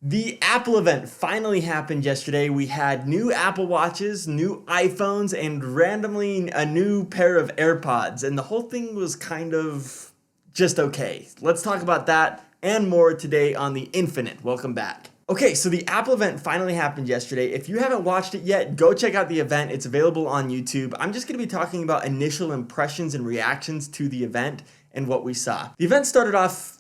The Apple event finally happened yesterday. We had new Apple Watches, new iPhones, and randomly a new pair of AirPods. And the whole thing was kind of just okay. Let's talk about that and more today on The Infinite. Welcome back. Okay, so the Apple event finally happened yesterday. If you haven't watched it yet, go check out the event. It's available on YouTube. I'm just going to be talking about initial impressions and reactions to the event and what we saw. The event started off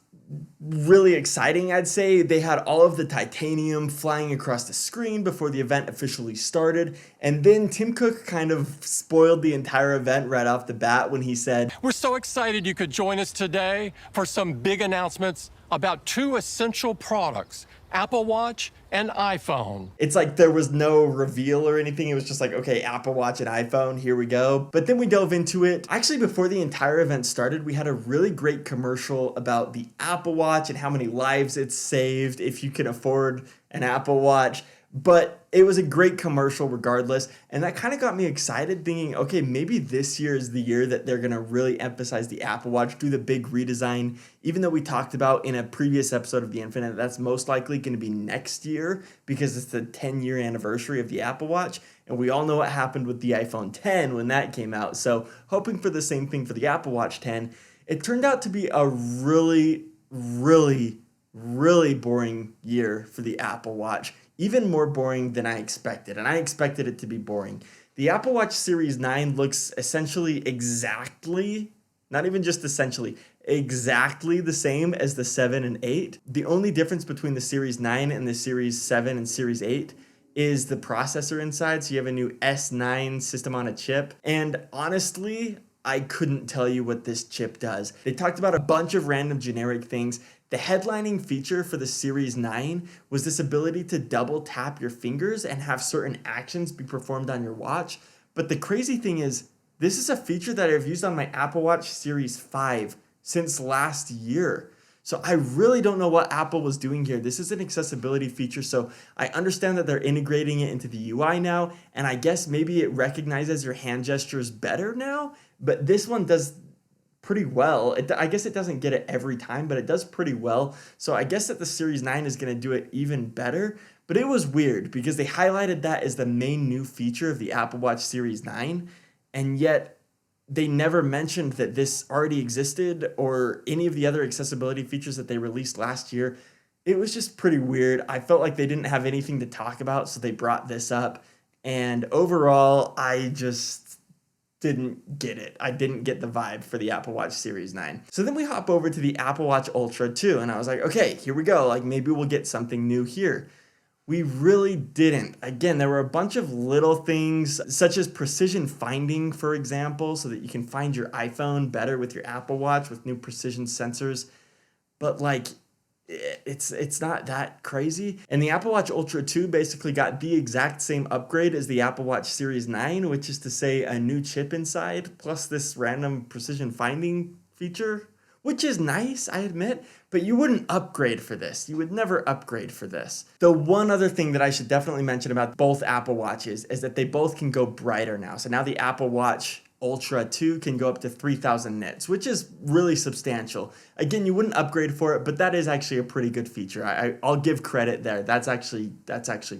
really exciting, I'd say. They had all of the titanium flying across the screen before the event officially started. And then Tim Cook kind of spoiled the entire event right off the bat when he said, "We're so excited you could join us today for some big announcements about two essential products, Apple Watch and iPhone." It's like there was no reveal or anything. It was just like, okay, Apple Watch and iPhone, here we go. But then we dove into it. Actually, before the entire event started, we had a really great commercial about the Apple Watch and how many lives it's saved if you can afford an Apple Watch. But it was a great commercial regardless, and that kind of got me excited, thinking, okay, maybe this year is the year that they're going to really emphasize the Apple Watch, do the big redesign. Even though we talked about in a previous episode of The Infinite, that's most likely going to be next year because it's the 10-year anniversary of the Apple Watch, and we all know what happened with the iPhone 10 when that came out. So hoping for the same thing for the Apple Watch 10. It turned out to be a really boring year for the Apple Watch. Even more boring than I expected, and I expected it to be boring. The Apple Watch Series 9 looks essentially exactly, not even just essentially, exactly the same as the 7 and 8. The only difference between the Series 9 and the Series 7 and Series 8 is the processor inside, so you have a new S9 system on a chip. And honestly, I couldn't tell you what this chip does. They talked about a bunch of random generic things. The headlining feature for the Series 9 was this ability to double tap your fingers and have certain actions be performed on your watch. But the crazy thing is, this is a feature that I've used on my Apple Watch Series 5 since last year. So I really don't know what Apple was doing here. This is an accessibility feature, so I understand that they're integrating it into the UI now, and I guess maybe it recognizes your hand gestures better now, but this one does pretty well. I guess it doesn't get it every time, but it does pretty well. So I guess that the Series 9 is going to do it even better. But it was weird because they highlighted that as the main new feature of the Apple Watch Series 9, and yet they never mentioned that this already existed or any of the other accessibility features that they released last year. It was just pretty weird. I felt like they didn't have anything to talk about, so they brought this up. And overall, I just didn't get it. I didn't get the vibe for the Apple Watch Series 9. So then we hop over to the Apple Watch Ultra 2, and I was like, okay, here we go. Like, maybe we'll get something new here. We really didn't. Again, there were a bunch of little things, such as precision finding, for example, so that you can find your iPhone better with your Apple Watch with new precision sensors. But like, it's not that crazy. And the Apple Watch Ultra 2 basically got the exact same upgrade as the Apple Watch Series 9, which is to say a new chip inside, plus this random precision finding feature, which is nice, I admit, but you wouldn't upgrade for this. You would never upgrade for this. The one other thing that I should definitely mention about both Apple Watches is that they both can go brighter now. So now the Apple Watch Ultra 2 can go up to 3,000 nits, which is really substantial. Again, you wouldn't upgrade for it, but that is actually a pretty good feature. I'll give credit there. That's actually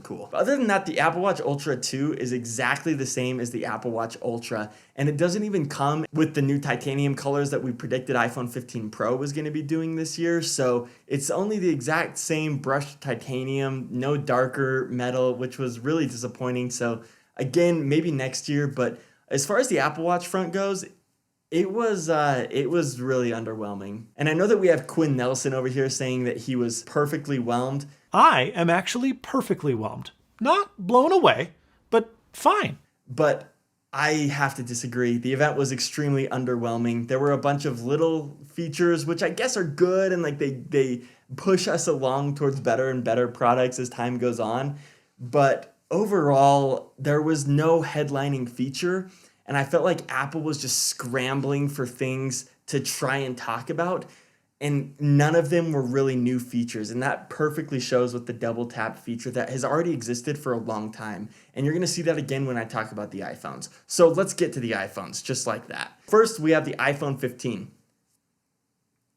cool. But other than that, the Apple Watch Ultra 2 is exactly the same as the Apple Watch Ultra, and it doesn't even come with the new titanium colors that we predicted iPhone 15 Pro was going to be doing this year. So it's only the exact same brushed titanium, no darker metal, which was really disappointing. So again, maybe next year, but as far as the Apple Watch front goes, it was really underwhelming. And I know that we have Quinn Nelson over here saying that he was perfectly whelmed. I am actually perfectly whelmed. Not blown away, but fine. But I have to disagree. The event was extremely underwhelming. There were a bunch of little features which I guess are good, and like they push us along towards better and better products as time goes on. But overall, there was no headlining feature, and I felt like Apple was just scrambling for things to try and talk about, and none of them were really new features, and that perfectly shows with the double tap feature that has already existed for a long time, and you're going to see that again when I talk about the iPhones. So let's get to the iPhones, just like that. First, we have the iPhone 15.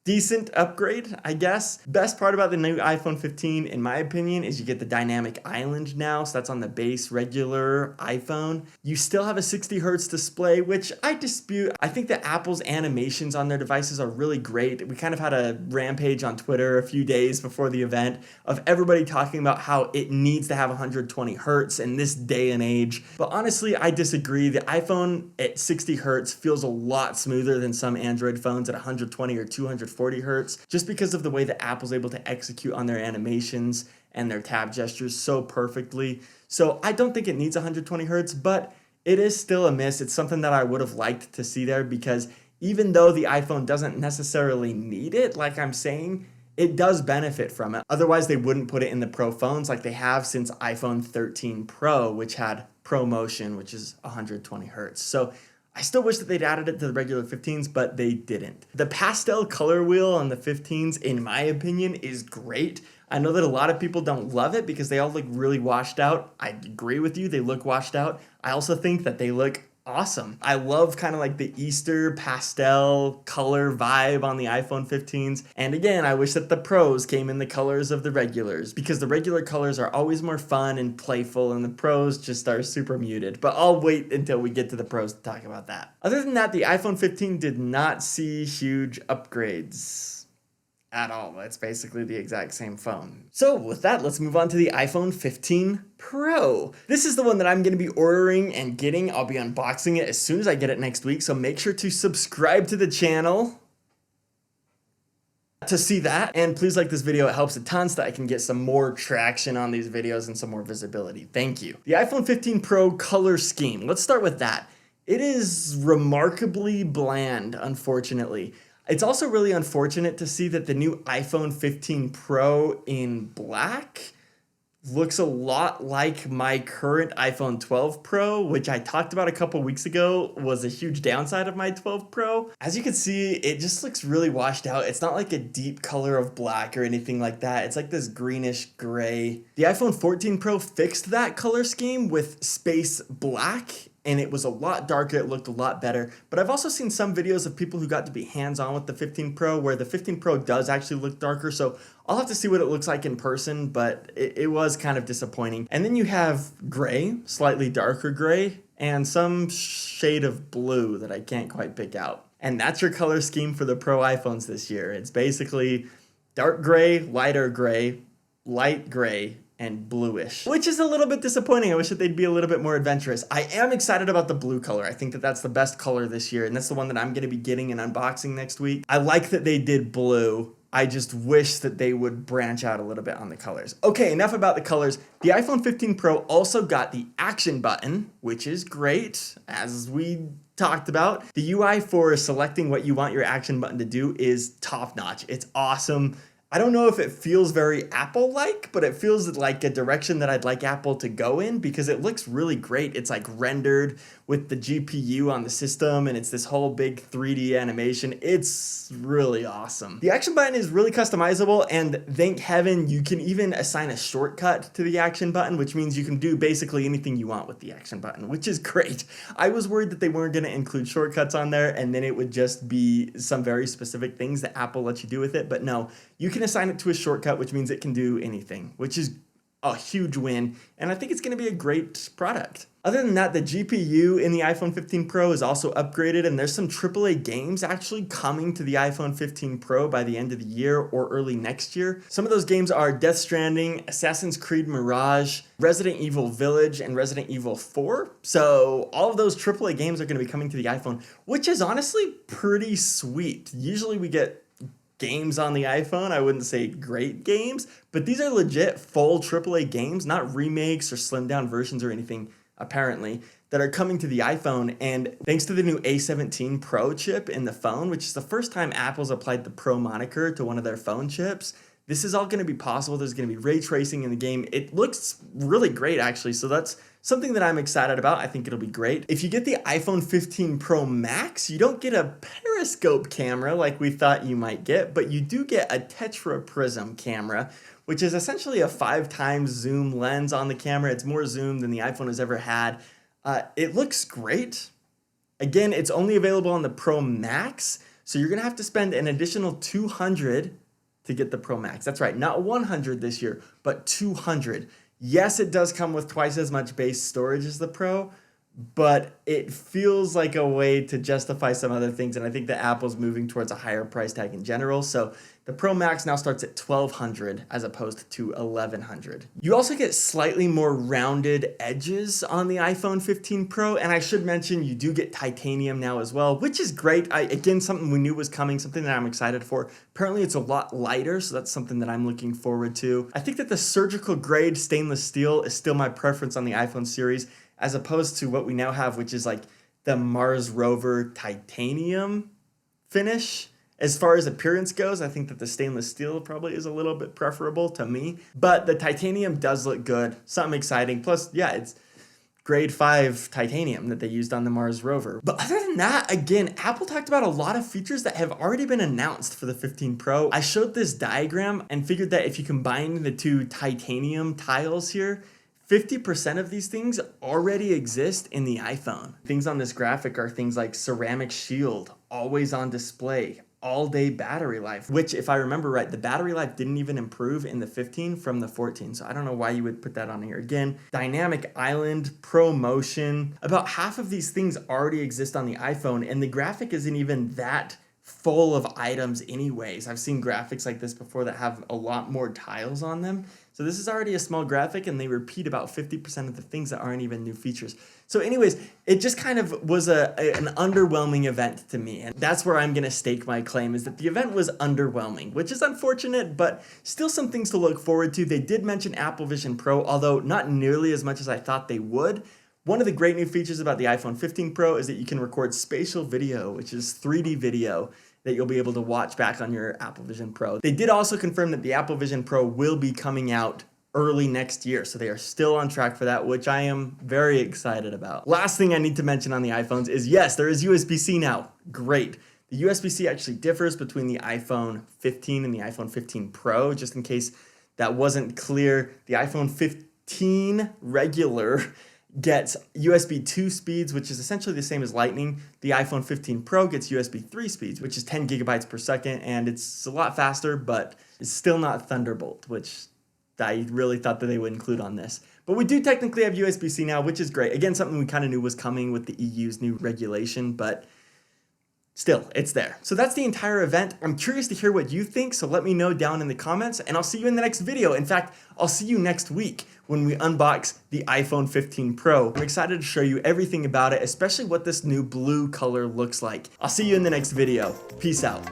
decent upgrade, I guess. Best part about the new iPhone 15, in my opinion, is you get the dynamic island now. So that's on the base regular iPhone. You still have a 60 hertz display, which I dispute. I think that Apple's animations on their devices are really great. We kind of had a rampage on Twitter a few days before the event of everybody talking about how it needs to have 120 hertz in this day and age. But honestly, I disagree. The iPhone at 60 hertz feels a lot smoother than some Android phones at 120 or 240 hertz, just because of the way that Apple's able to execute on their animations and their tab gestures so perfectly. So I don't think it needs 120 hertz, but it is still a miss. It's something that I would have liked to see there, because even though the iPhone doesn't necessarily need it, like I'm saying, it does benefit from it. Otherwise, they wouldn't put it in the Pro phones like they have since iPhone 13 Pro, which had Pro Motion, which is 120 hertz. So I still wish that they'd added it to the regular 15s, but they didn't. The pastel color wheel on the 15s, in my opinion, is great. I know that a lot of people don't love it because they all look really washed out. I agree with you, they look washed out. I also think that they look awesome. I love kind of like the Easter pastel color vibe on the iPhone 15s. And again, I wish that the Pros came in the colors of the regulars, because the regular colors are always more fun and playful and the Pros just are super muted. But I'll wait until we get to the Pros to talk about that. Other than that, the iPhone 15 did not see huge upgrades at all. It's basically the exact same phone. So with that, let's move on to the iPhone 15 Pro. This is the one that I'm going to be ordering and getting. I'll be unboxing it as soon as I get it next week, so make sure to subscribe to the channel to see that. And please like this video, it helps a ton so that I can get some more traction on these videos and some more visibility. Thank you. The iPhone 15 Pro color scheme. Let's start with that. It is remarkably bland, unfortunately. It's also really unfortunate to see that the new iPhone 15 Pro in black looks a lot like my current iPhone 12 Pro, which I talked about a couple weeks ago was a huge downside of my 12 Pro. As you can see, it just looks really washed out. It's not like a deep color of black or anything like that. It's like this greenish gray. The iPhone 14 Pro fixed that color scheme with space black, and it was a lot darker, it looked a lot better. But I've also seen some videos of people who got to be hands-on with the 15 Pro, where the 15 Pro does actually look darker, so I'll have to see what it looks like in person, but it was kind of disappointing. And then you have gray, slightly darker gray, and some shade of blue that I can't quite pick out. And that's your color scheme for the Pro iPhones this year. It's basically dark gray, light gray, and bluish, which is a little bit disappointing. I wish that they'd be a little bit more adventurous. I am excited about the blue color. I think that that's the best color this year, and that's the one that I'm going to be getting and unboxing next week. I like that they did blue. I just wish that they would branch out a little bit on the colors. Okay, enough about the colors. The iPhone 15 Pro also got the action button, which is great, as we talked about. The UI for selecting what you want your action button to do is top-notch. It's awesome. I don't know if it feels very Apple-like, but it feels like a direction that I'd like Apple to go in, because it looks really great. It's like rendered with the GPU on the system, and it's this whole big 3D animation. It's really awesome. The action button is really customizable, and thank heaven you can even assign a shortcut to the action button, which means you can do basically anything you want with the action button, which is great. I was worried that they weren't going to include shortcuts on there, and then it would just be some very specific things that Apple lets you do with it, but no. You can assign it to a shortcut, which means it can do anything, which is a huge win, and I think it's going to be a great product. Other than that, the GPU in the iPhone 15 Pro is also upgraded, and there's some AAA games actually coming to the iPhone 15 Pro by the end of the year or early next year. Some of those games are Death Stranding, Assassin's Creed Mirage, Resident Evil Village, and Resident Evil 4. So all of those AAA games are going to be coming to the iPhone, which is honestly pretty sweet. Usually we get games on the iPhone. I wouldn't say great games, but these are legit full AAA games, not remakes or slimmed down versions or anything, apparently, that are coming to the iPhone. And thanks to the new A17 Pro chip in the phone, which is the first time Apple's applied the Pro moniker to one of their phone chips, this is all going to be possible. There's going to be ray tracing in the game. It looks really great, actually, so that's something that I'm excited about. I think it'll be great. If you get the iPhone 15 Pro Max, you don't get a periscope camera like we thought you might get, but you do get a tetraprism camera, which is essentially a 5x zoom lens on the camera. It's more zoom than the iPhone has ever had. It looks great. Again, it's only available on the Pro Max, So you're gonna have to spend an additional $200 to get the Pro Max. That's right, not $100 this year, but $200. Yes, it does come with twice as much base storage as the Pro, but it feels like a way to justify some other things, and I think that Apple's moving towards a higher price tag in general. So the Pro Max now starts at $1,200 as opposed to $1,100. You also get slightly more rounded edges on the iPhone 15 Pro, and I should mention you do get titanium now as well, which is great. Again, something we knew was coming, something that I'm excited for. Apparently it's a lot lighter, so that's something that I'm looking forward to. I think that the surgical grade stainless steel is still my preference on the iPhone series, as opposed to what we now have, which is like the Mars rover titanium finish. As far as appearance goes, I think that the stainless steel probably is a little bit preferable to me, but the titanium does look good, something exciting. Plus, yeah, it's grade 5 titanium that they used on the Mars rover. But other than that, again, Apple talked about a lot of features that have already been announced for the 15 Pro. I showed this diagram and figured that if you combine the two titanium tiles here, 50% of these things already exist in the iPhone. Things on this graphic are things like ceramic shield, always on display, all-day battery life, which, if I remember right, the battery life didn't even improve in the 15 from the 14, so I don't know why you would put that on here. Again, dynamic island, pro motion, about half of these things already exist on the iPhone, and the graphic isn't even that full of items anyways. I've seen graphics like this before that have a lot more tiles on them. So this is already a small graphic, and they repeat about 50% of the things that aren't even new features. So anyways, it just kind of was an underwhelming event to me. And that's where I'm going to stake my claim, is that the event was underwhelming, which is unfortunate, but still some things to look forward to. They did mention Apple Vision Pro, although not nearly as much as I thought they would. One of the great new features about the iPhone 15 Pro is that you can record spatial video, which is 3D video that you'll be able to watch back on your Apple Vision Pro. They did also confirm that the Apple Vision Pro will be coming out early next year, so they are still on track for that, which I am very excited about. Last thing I need to mention on the iPhones is, yes, there is USB-C now. Great. The USB-C actually differs between the iPhone 15 and the iPhone 15 Pro, just in case that wasn't clear. The iPhone 15 regular gets USB 2 speeds, which is essentially the same as Lightning. The iPhone 15 Pro gets USB 3 speeds, which is 10 gigabytes per second, and it's a lot faster, but it's still not Thunderbolt, which I really thought that they would include on this. But we do technically have USB-C now, which is great. Again, something we kind of knew was coming with the EU's new regulation, but still, it's there. So that's the entire event. I'm curious to hear what you think, so let me know down in the comments, and I'll see you in the next video. In fact, I'll see you next week when we unbox the iPhone 15 Pro. I'm excited to show you everything about it, especially what this new blue color looks like. I'll see you in the next video. Peace out.